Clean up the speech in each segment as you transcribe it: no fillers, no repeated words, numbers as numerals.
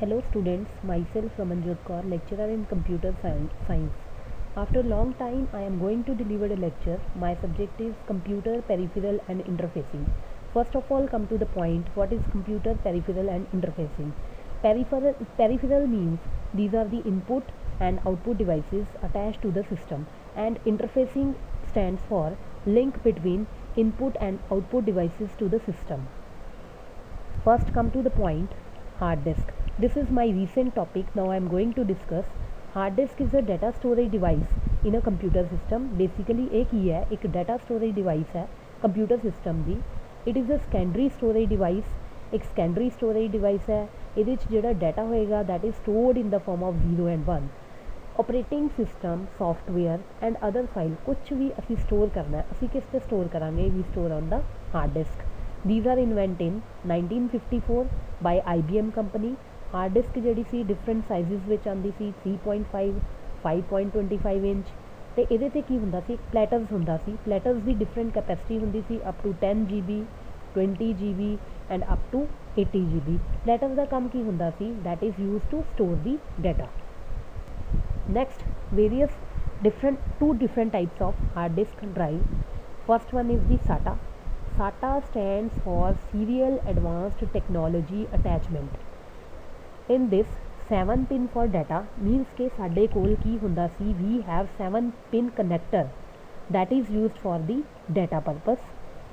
Hello students, myself Ramanjot Kaur, lecturer in computer science. After a long time, I am going to deliver a lecture. My subject is computer peripheral and interfacing. First of all, come to the point. What is computer peripheral and interfacing? Peripheral means these are the input and output devices attached to the system, and interfacing stands for link between input and output devices to the system. First, come to the point. Hard disk. This is my recent topic. Now I am going to discuss hard disk is a data storage device in a computer system. Basically एक ही है, एक data storage device है computer system the. It is a secondary storage device. एक secondary storage device है. ਇਹਦੇ 'ਚ ਜਿਹੜਾ data ਹੋਏਗਾ that is stored in the form of 0 and 1. Operating system, software and other file कुछ भी ਅਸੀਂ store करना है, ਅਸੀਂ किस पे store करांगे? We store on the hard disk. These are invented in 1954 by IBM company. Hard disk ਜਿਹੜੀ ਸੀ different sizes ਵਿੱਚ ਆਉਂਦੀ ਸੀ 3.5, 5.25 ਇੰਚ ਤੇ ਇਹਦੇ ਤੇ ਕੀ ਹੁੰਦਾ ਸੀ ਪਲੈਟਰਸ ਹੁੰਦਾ ਸੀ ਪਲੈਟਰਸ ਦੀ different capacity ਹੁੰਦੀ ਸੀ up to 10 GB 20 GB and up to 80 GB platter ਦਾ ਕੰਮ ਕੀ ਹੁੰਦਾ ਸੀ that is used to store the data. Next, two different types of hard disk drive. First one is the SATA. SATA stands for Serial Advanced Technology Attachment. In this 7 pin for data means कि साडे कोल की हुंदा सी we have 7 pin connector that is used for the data purpose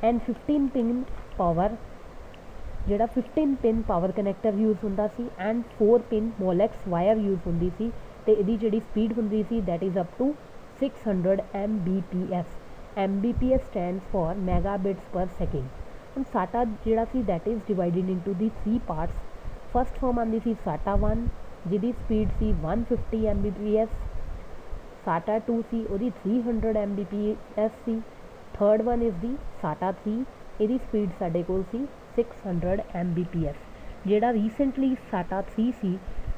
and 15 pin power ਜਿਹੜਾ 15 pin power connector use ਹੁੰਦਾ ਸੀ and 4 pin molex wire use ਹੁੰਦੀ ਸੀ ਤੇ ਇਹਦੀ ਜਿਹੜੀ speed ਹੁੰਦੀ ਸੀ that is up to 600 Mbps. Mbps stands for megabits per second. And SATA ਜਿਹੜਾ ਸੀ that is divided into the 3 parts. First form ਆਉਂਦੀ ਸੀ SATA 1 ਜਿਹਦੀ speed ਸੀ 150 Mbps. SATA 2 ਸੀ ਉਹਦੀ 300 Mbps C. Third one is the SATA 3 ਇਹਦੀ speed ਸਾਡੇ ਕੋਲ ਸੀ 600 Mbps. ਜਿਹੜਾ recently SATA 3 ਸੀ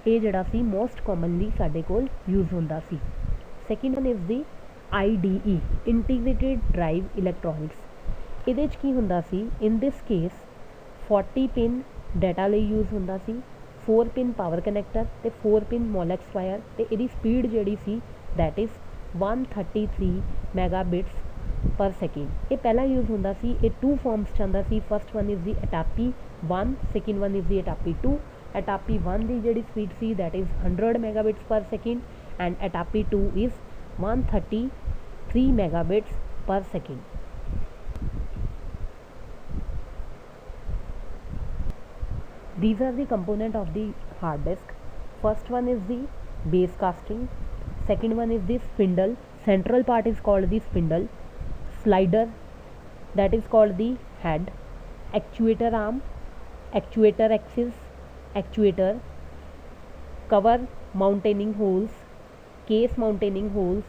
ਇਹ ਜਿਹੜਾ ਸੀ most commonly ਸਾਡੇ ਕੋਲ use ਹੁੰਦਾ ਸੀ. Second one is the IDE Integrated Drive Electronics. ਇਹਦੇ 'ਚ ਕੀ ਹੁੰਦਾ ਸੀ in this case 40 pin data ਲਈ ਯੂਜ਼ ਹੁੰਦਾ ਸੀ 4 pin ਪਾਵਰ ਕਨੈਕਟਰ ਤੇ 4 pin molex wire ਤੇ ਇਹਦੀ ਸਪੀਡ ਜਿਹੜੀ ਸੀ that is 133 megabits per second. ਇਹ ਪਹਿਲਾਂ ਯੂਜ਼ ਹੁੰਦਾ ਸੀ ਇਹ 2 ਫਾਰਮਸ 'ਚ ਆਉਂਦਾ ਸੀ. First one is the ATAPI 1, second one is the ATAPI 2. ATAPI 1 ਦੀ ਜਿਹੜੀ ਸਪੀਡ ਸੀ that is 100 megabits per second and ATAPI 2 is 133 megabits per second. These are the component of the hard disk. First one is the base casting. Second one is the spindle. Central part is called the spindle. Slider, that is called the head. Actuator arm, actuator axis, actuator, cover mounting holes, case mounting holes,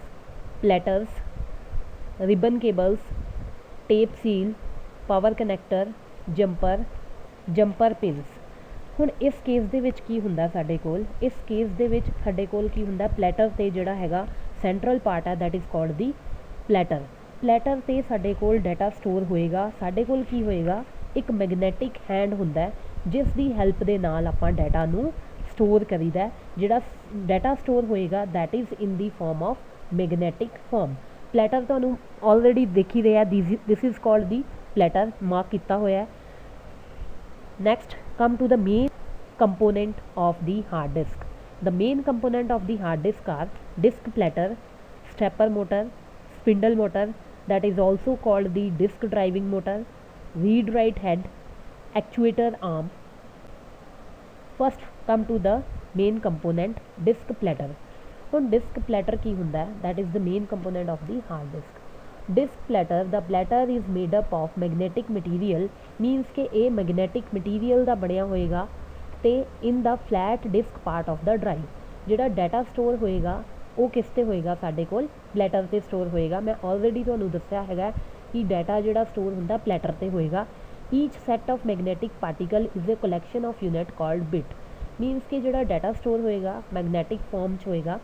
platters, ribbon cables, tape seal, power connector, jumper pins. ਹੁਣ ਇਸ case ਦੇ ਵਿੱਚ ਕੀ ਹੁੰਦਾ ਸਾਡੇ ਕੋਲ ਇਸ case ਦੇ ਵਿੱਚ ਸਾਡੇ ਕੋਲ ਕੀ ਹੁੰਦਾ ਪਲੈਟਰ ਤੇ ਜਿਹੜਾ ਹੈਗਾ ਸੈਂਟਰਲ ਪਾਰਟ ਹੈ that is called the platter ਤੇ ਸਾਡੇ ਕੋਲ ਡਾਟਾ ਸਟੋਰ ਹੋਏਗਾ. ਸਾਡੇ ਕੋਲ ਕੀ ਹੋਏਗਾ ਇੱਕ ਮੈਗਨੈਟਿਕ ਹੈਂਡ ਹੁੰਦਾ ਜਿਸ ਦੀ ਹੈਲਪ ਦੇ ਨਾਲ ਆਪਾਂ ਡਾਟਾ ਨੂੰ ਸਟੋਰ ਕਰੀਦਾ. ਜਿਹੜਾ ਡਾਟਾ ਸਟੋਰ ਹੋਏਗਾ that is in the form of magnetic form. Platter ਤੁਹਾਨੂੰ ਆਲਰੇਡੀ ਦੇਖ ਹੀ ਰਿਹਾ this is called the platter mark ਕੀਤਾ ਹੋਇਆ. Next, come to the main component of the hard disk. The main component of the hard disk are disk platter, stepper motor, spindle motor that is also called the disk driving motor, read write head, actuator arm. First come to the main component disk platter. ਹੁਣ disk platter ਕੀ ਹੁੰਦਾ that is the main component of the hard disk. Disk platter, the platter is made up of magnetic material means ਕਿ ਇਹ magnetic material ਦਾ ਬਣਿਆ ਹੋਏਗਾ ਤੇ in the flat disk part of the drive. ਜਿਹੜਾ data store ਹੋਏਗਾ ਉਹ ਕਿਸ ਤੇ ਹੋਏਗਾ ਸਾਡੇ ਕੋਲ ਪਲੈਟਰ ਤੇ ਸਟੋਰ ਹੋਏਗਾ. ਮੈਂ ਆਲਰੇਡੀ ਤੁਹਾਨੂੰ ਦੱਸਿਆ ਹੈਗਾ ਕਿ ਡਾਟਾ ਜਿਹੜਾ ਸਟੋਰ ਹੁੰਦਾ ਪਲੈਟਰ ਤੇ ਹੋਏਗਾ. Each set of magnetic particle is a collection of unit called bit. means ਕਿ ਜਿਹੜਾ ਡਾਟਾ ਸਟੋਰ ਹੋਏਗਾ magnetic form 'ਚ ਹੋਏਗਾ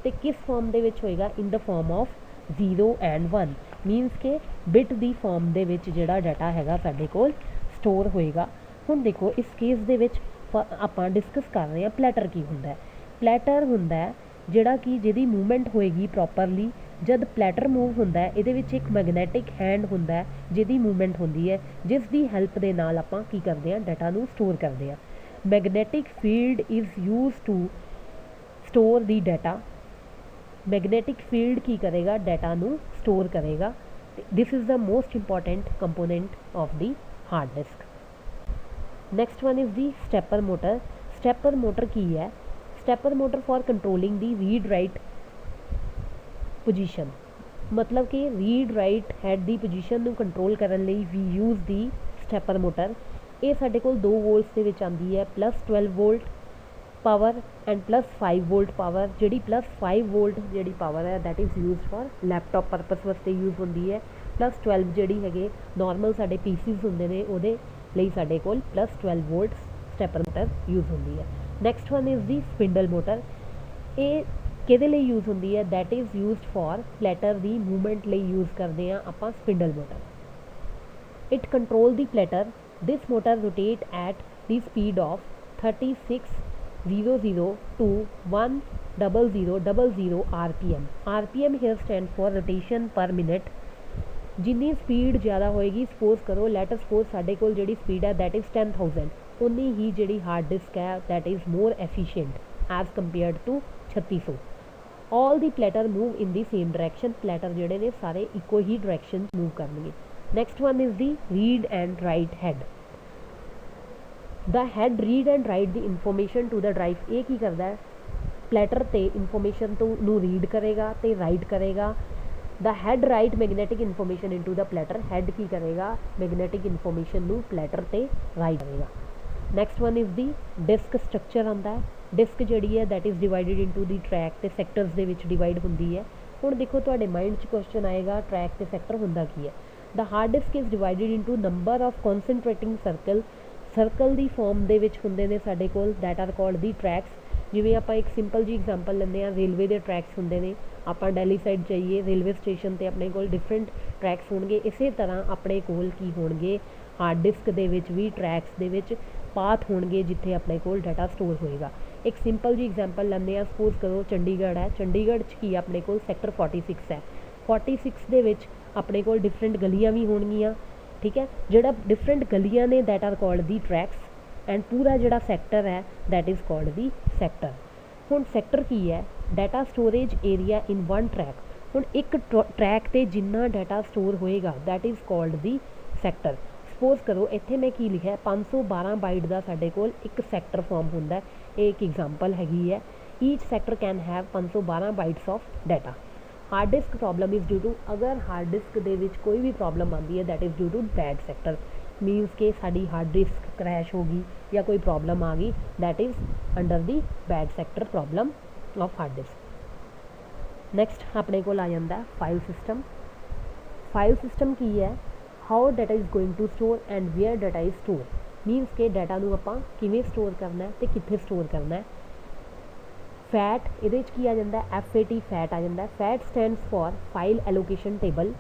ਤੇ ਕਿਸ ਫਾਰਮ ਦੇ ਵਿੱਚ ਹੋਏਗਾ in the form of 0 and 1 means ਕਿ ਬਿਟ ਦੀ ਫਾਰਮ ਦੇ ਵਿੱਚ ਜਿਹੜਾ ਡਾਟਾ ਹੈਗਾ ਸਾਡੇ ਕੋਲ ਸਟੋਰ ਹੋਏਗਾ. ਹੁਣ ਦੇਖੋ ਇਸ ਕੇਸ ਦੇ ਵਿੱਚ ਆਪਾਂ ਡਿਸਕਸ ਕਰ ਰਹੇ ਹਾਂ ਪਲੈਟਰ ਕੀ ਹੁੰਦਾ। ਪਲੈਟਰ ਹੁੰਦਾ ਜਿਹੜਾ ਕਿ ਜਿਹਦੀ ਮੂਵਮੈਂਟ ਹੋਏਗੀ ਪ੍ਰੋਪਰਲੀ। ਜਦ ਪਲੈਟਰ ਮੂਵ ਹੁੰਦਾ ਇਹਦੇ ਵਿੱਚ ਇੱਕ ਮੈਗਨੈਟਿਕ ਹੈਂਡ ਹੁੰਦਾ ਜਿਹਦੀ ਮੂਵਮੈਂਟ ਹੁੰਦੀ ਹੈ, ਜਿਸ ਦੀ ਹੈਲਪ ਦੇ ਨਾਲ ਆਪਾਂ ਕੀ ਕਰਦੇ ਹਾਂ, ਡਾਟਾ ਨੂੰ ਸਟੋਰ ਕਰਦੇ ਹਾਂ। Magnetic field is use to store the data. Magnetic field ਕੀ ਕਰੇਗਾ, ਡਾਟਾ ਨੂੰ ਸਟੋਰ ਕਰੇਗਾ। This is the most important component of the hard disk. Next one is the stepper motor. Stepper motor ਕੀ ਹੈ? Stepper motor for controlling the read write position. ਮਤਲਬ ਕਿ read write head ਦੀ position ਨੂੰ control ਕਰਨ ਲਈ ਵੀ use the stepper motor. ਇਹ ਸਾਡੇ ਕੋਲ 2 ਵੋਲਟਸ ਦੇ ਵਿੱਚ ਆਉਂਦੀ ਹੈ, +12 volt power and +5 volt power. ਜਿਹੜੀ +5 ਵੋਲਟ ਜਿਹੜੀ ਪਾਵਰ ਹੈ that is used for laptop purpose ਵਾਸਤੇ ਯੂਜ਼ ਹੁੰਦੀ ਹੈ। +12 ਜਿਹੜੀ ਹੈਗੇ ਨੋਰਮਲ ਸਾਡੇ ਪੀਸੀਜ਼ ਹੁੰਦੇ ਨੇ ਉਹਦੇ ਲਈ ਸਾਡੇ ਕੋਲ +12 ਵੋਲਟ ਸਟੈਪਰ ਮੋਟਰ ਯੂਜ਼ ਹੁੰਦੀ ਹੈ। Next one is the spindle motor. ਇਹ ਕਿਹਦੇ ਲਈ ਯੂਜ਼ ਹੁੰਦੀ ਹੈ? That is used for platter the movement ਲਈ ਯੂਜ਼ ਕਰਦੇ ਹਾਂ ਆਪਾਂ spindle motor. It control the platter. This motor rotate at the speed of 3600 to 10000 RPM। RPM here stand for rotation per minute। ਜਿੰਨੀ speed ਜ਼ਿਆਦਾ ਹੋਏਗੀ, suppose ਕਰੋ light suppose ਸਾਡੇ ਕੋਲ ਜਿਹੜੀ ਸਪੀਡ ਹੈ ਦੈਟ ਇਜ਼ 10,000, ਉਨੀ ਹੀ ਜਿਹੜੀ ਹਾਰਡ ਡਿਸਕ ਹੈ that is more efficient as compared to 3600। All the platter move in the same direction. Platter ਜਿਹੜੇ ਨੇ ਸਾਰੇ ਇੱਕੋ ਹੀ ਡਾਇਰੈਕਸ਼ਨ ਮੂਵ ਕਰਨਗੇ। Next one is the read and write head. The head read and write the information to the drive. ਇਹ ਕੀ ਕਰਦਾ ਹੈ? ਪਲੈਟਰ 'ਤੇ ਇਨਫੋਰਮੇਸ਼ਨ ਨੂੰ ਰੀਡ ਕਰੇਗਾ ਅਤੇ ਰਾਈਟ ਕਰੇਗਾ। The head write magnetic information into the platter. Head ਕੀ ਕਰੇਗਾ? ਮੈਗਨੈਟਿਕ ਇਨਫੋਰਮੇਸ਼ਨ ਨੂੰ ਪਲੈਟਰ 'ਤੇ ਰਾਈਟ ਕਰੇਗਾ। Next one is the disk structure ਆਉਂਦਾ। ਡਿਸਕ ਜਿਹੜੀ ਹੈ that is divided into the track ਅਤੇ ਸੈਕਟਰਸ ਦੇ ਵਿੱਚ ਡਿਵਾਈਡ ਹੁੰਦੀ ਹੈ। ਹੁਣ ਦੇਖੋ ਤੁਹਾਡੇ ਮਾਈਂਡ 'ਚ ਕੁਐਸਚਨ ਆਏਗਾ ਟਰੈਕ ਅਤੇ ਸੈਕਟਰ ਹੁੰਦਾ ਕੀ ਹੈ? The hard disk is divided into number of concentrating circle. Circle ਦੀ ਫੋਰਮ ਦੇ ਵਿੱਚ ਹੁੰਦੇ ਨੇ ਸਾਡੇ ਕੋਲ that are called the tracks. ਜਿਵੇਂ ਆਪਾਂ ਇੱਕ ਸਿੰਪਲ ਜੀ ਐਗਜ਼ਾਮਪਲ ਲੈਂਦੇ ਹਾਂ, ਰੇਲਵੇ ਦੇ ਟਰੈਕਸ ਹੁੰਦੇ ਨੇ। ਆਪਾਂ ਦਿੱਲੀ ਸਾਈਡ ਜਾਈਏ ਰੇਲਵੇ ਸਟੇਸ਼ਨ 'ਤੇ ਆਪਣੇ ਕੋਲ ਡਿਫਰੈਂਟ ਟਰੈਕਸ ਹੋਣਗੇ। ਇਸੇ ਤਰ੍ਹਾਂ ਆਪਣੇ ਕੋਲ ਕੀ ਹੋਣਗੇ, ਹਾਰਡ ਡਿਸਕ ਦੇ ਵਿੱਚ ਵੀ ਟਰੈਕਸ ਦੇ ਵਿੱਚ ਪਾਥ ਹੋਣਗੇ ਜਿੱਥੇ ਆਪਣੇ ਕੋਲ ਡਾਟਾ ਸਟੋਰ ਹੋਏਗਾ। ਇੱਕ ਸਿੰਪਲ ਜੀ ਐਗਜ਼ਾਮਪਲ ਲੈਂਦੇ ਹਾਂ, ਸਪੋਜ਼ ਕਰੋ ਚੰਡੀਗੜ੍ਹ ਹੈ। ਚੰਡੀਗੜ੍ਹ 'ਚ ਕੀ ਆਪਣੇ ਕੋਲ ਸੈਕਟਰ 46 ਹੈ। 46 ਦੇ ਵਿੱਚ ਆਪਣੇ ਕੋਲ ਡਿਫਰੈਂਟ ਗਲੀਆਂ ਵੀ ਹੋਣਗੀਆਂ, ਠੀਕ ਹੈ। ਜਿਹੜਾ ਡਿਫਰੈਂਟ ਗਲੀਆਂ ਨੇ that are called the tracks and ਪੂਰਾ ਜਿਹੜਾ ਸੈਕਟਰ ਹੈ that is called the sector. ਹੁਣ ਸੈਕਟਰ ਕੀ ਹੈ? Data storage area in one track. ਹੁਣ ਇੱਕ ਟਰੈਕ 'ਤੇ ਜਿੰਨਾ ਡਾਟਾ ਸਟੋਰ ਹੋਏਗਾ that is called the sector. Suppose ਕਰੋ ਇੱਥੇ ਮੈਂ ਕੀ ਲਿਖਿਆ, 512 ਬਾਈਟ ਦਾ ਸਾਡੇ ਕੋਲ ਇੱਕ ਸੈਕਟਰ ਫਾਰਮ ਹੁੰਦਾ। ਇਹ ਇੱਕ ਐਗਜ਼ਾਮਪਲ ਹੈਗੀ ਹੈ। Each sector can have 512 bytes of data. Hard disk problem is due to, ਅਗਰ ਹਾਰਡ ਡਿਸਕ ਦੇ ਵਿੱਚ ਕੋਈ ਵੀ ਪ੍ਰੋਬਲਮ ਆਉਂਦੀ ਹੈ that is due to bad sector. Means ਕਿ ਸਾਡੀ ਹਾਰਡ ਡਿਸਕ ਕਰੈਸ਼ ਹੋ ਗਈ ਜਾਂ ਕੋਈ ਪ੍ਰੋਬਲਮ ਆ ਗਈ that is under the bad sector problem of hard disk. Next ਆਪਣੇ ਕੋਲ ਆ ਜਾਂਦਾ ਫਾਈਲ ਸਿਸਟਮ। ਫਾਈਲ ਸਿਸਟਮ ਕੀ ਹੈ? How data is going to store and where data is store. Means ਕਿ ਡਾਟਾ ਨੂੰ ਆਪਾਂ ਕਿਵੇਂ ਸਟੋਰ ਕਰਨਾ ਅਤੇ ਕਿੱਥੇ ਸਟੋਰ ਕਰਨਾ ਹੈ। ਫੈਟ, ਇਹਦੇ ਵਿੱਚ ਕੀ ਆ ਜਾਂਦਾ? FAT ਫੈਟ ਆ ਜਾਂਦਾ। Fat stands for file allocation table.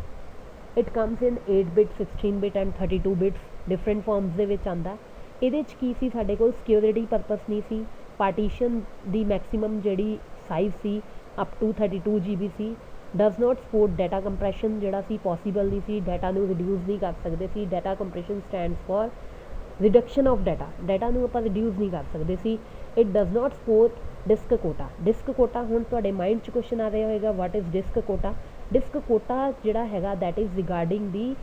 It comes in 8 bit 16 bit and 32 bits different farms ਦੇ ਵਿੱਚ ਆਉਂਦਾ। ਇਹਦੇ 'ਚ ਕੀ ਸੀ ਸਾਡੇ ਕੋਲ? ਸਿਕਿਉਰਿਟੀ ਪਰਪਸ ਨਹੀਂ ਸੀ। ਪਾਰਟੀਸ਼ਨ ਦੀ ਮੈਕਸੀਮਮ ਜਿਹੜੀ ਸਾਈਜ਼ ਸੀ ਅਪ ਟੂ 32 GB ਸੀ। Does not support data compression, ਜਿਹੜਾ ਸੀ ਪੋਸੀਬਲ ਨਹੀਂ ਸੀ। ਡਾਟਾ ਨੂੰ ਰਿਡਿਊਸ ਨਹੀਂ ਕਰ ਸਕਦੇ ਸੀ। Data compression stands for reduction of data. Data ਨੂੰ ਆਪਾਂ ਰਿਡਿਊਸ ਨਹੀਂ ਕਰ ਸਕਦੇ ਸੀ। It does not support disk quota. Disk quota, ਹੁਣ ਤੁਹਾਡੇ ਮਾਈਂਡ 'ਚ ਕੁਐਸਚਨ ਆ ਰਿਹਾ ਹੋਏਗਾ what is disk quota. Disk quota ਜਿਹੜਾ ਹੈਗਾ that is regarding the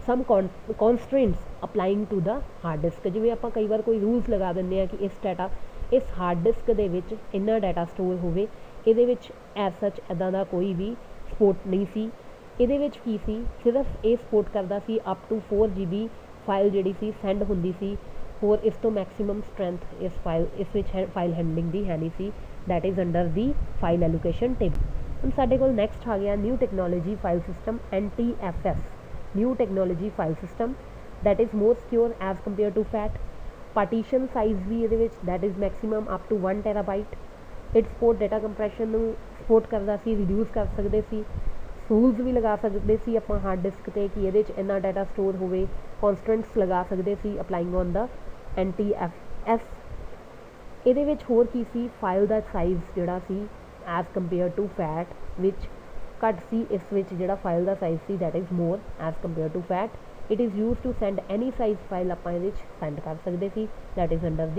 some constraints applying to the hard disk. ਜਿਵੇਂ ਆਪਾਂ ਕਈ ਵਾਰ ਕੋਈ ਰੂਲਸ ਲਗਾ ਦਿੰਦੇ ਹਾਂ ਕਿ ਇਸ ਹਾਰਡ ਡਿਸਕ ਦੇ ਵਿੱਚ ਇੰਨਾ ਡਾਟਾ ਸਟੋਰ ਹੋਵੇ। ਇਹਦੇ ਵਿੱਚ ਐਜ਼ ਸੱਚ ਇੱਦਾਂ ਦਾ ਕੋਈ ਵੀ ਸਪੋਰਟ ਨਹੀਂ ਸੀ। ਇਹਦੇ ਵਿੱਚ ਕੀ ਸੀ, ਸਿਰਫ ਇਹ ਸਪੋਰਟ ਕਰਦਾ ਸੀ ਅਪ ਟੂ 4 GB ਫਾਈਲ ਜਿਹੜੀ ਸੀ ਸੈਂਡ ਹੁੰਦੀ ਸੀ। ਹੋਰ ਇਸ ਤੋਂ ਮੈਕਸੀਮਮ ਸਟਰੈਂਥ ਇਸ ਵਿੱਚ ਫਾਈਲ ਹੈਂਡਲਿੰਗ ਦੀ ਹੈ ਨਹੀਂ ਸੀ। That is under the file allocation table. ਹੁਣ ਸਾਡੇ ਕੋਲ ਨੈਕਸਟ ਆ ਗਿਆ new technology file system NTFS। New technology file system that is more secure as compare to FAT. Partition size ਵੀ ਇਹਦੇ ਵਿੱਚ that is maximum up to 1 TB। It support data compression ਨੂੰ support ਕਰਦਾ ਸੀ, reduce ਕਰ ਸਕਦੇ ਸੀ। Rules ਵੀ ਲਗਾ ਸਕਦੇ ਸੀ ਆਪਾਂ ਹਾਰਡ ਡਿਸਕ 'ਤੇ ਕਿ ਇਹਦੇ 'ਚ ਇੰਨਾ ਡਾਟਾ ਸਟੋਰ ਹੋਵੇ। ਕੌਨਸਟੈਂਟਸ ਲਗਾ ਸਕਦੇ ਸੀ ਅਪਲਾਈਂਗ ਔਨ ਦਾ NTFS ਇਹਦੇ ਵਿੱਚ ਹੋਰ ਕੀ ਸੀ, ਫਾਈਲ ਦਾ ਸਾਈਜ਼ ਜਿਹੜਾ ਸੀ ਐਜ਼ ਕੰਪੇਅਰ ਟੂ ਫੈਟ ਵਿੱਚ ਘੱਟ ਸੀ, ਇਸ ਵਿੱਚ ਜਿਹੜਾ ਫਾਈਲ ਦਾ ਸਾਈਜ਼ ਸੀ that is more as compare to FAT. It is use to send any size file ਆਪਾਂ ਇਹਦੇ ਵਿੱਚ ਸੈਂਡ ਕਰ ਸਕਦੇ ਸੀ, ਦੈਟ ਇਜ਼ ਅੰਡਰ ਦੀ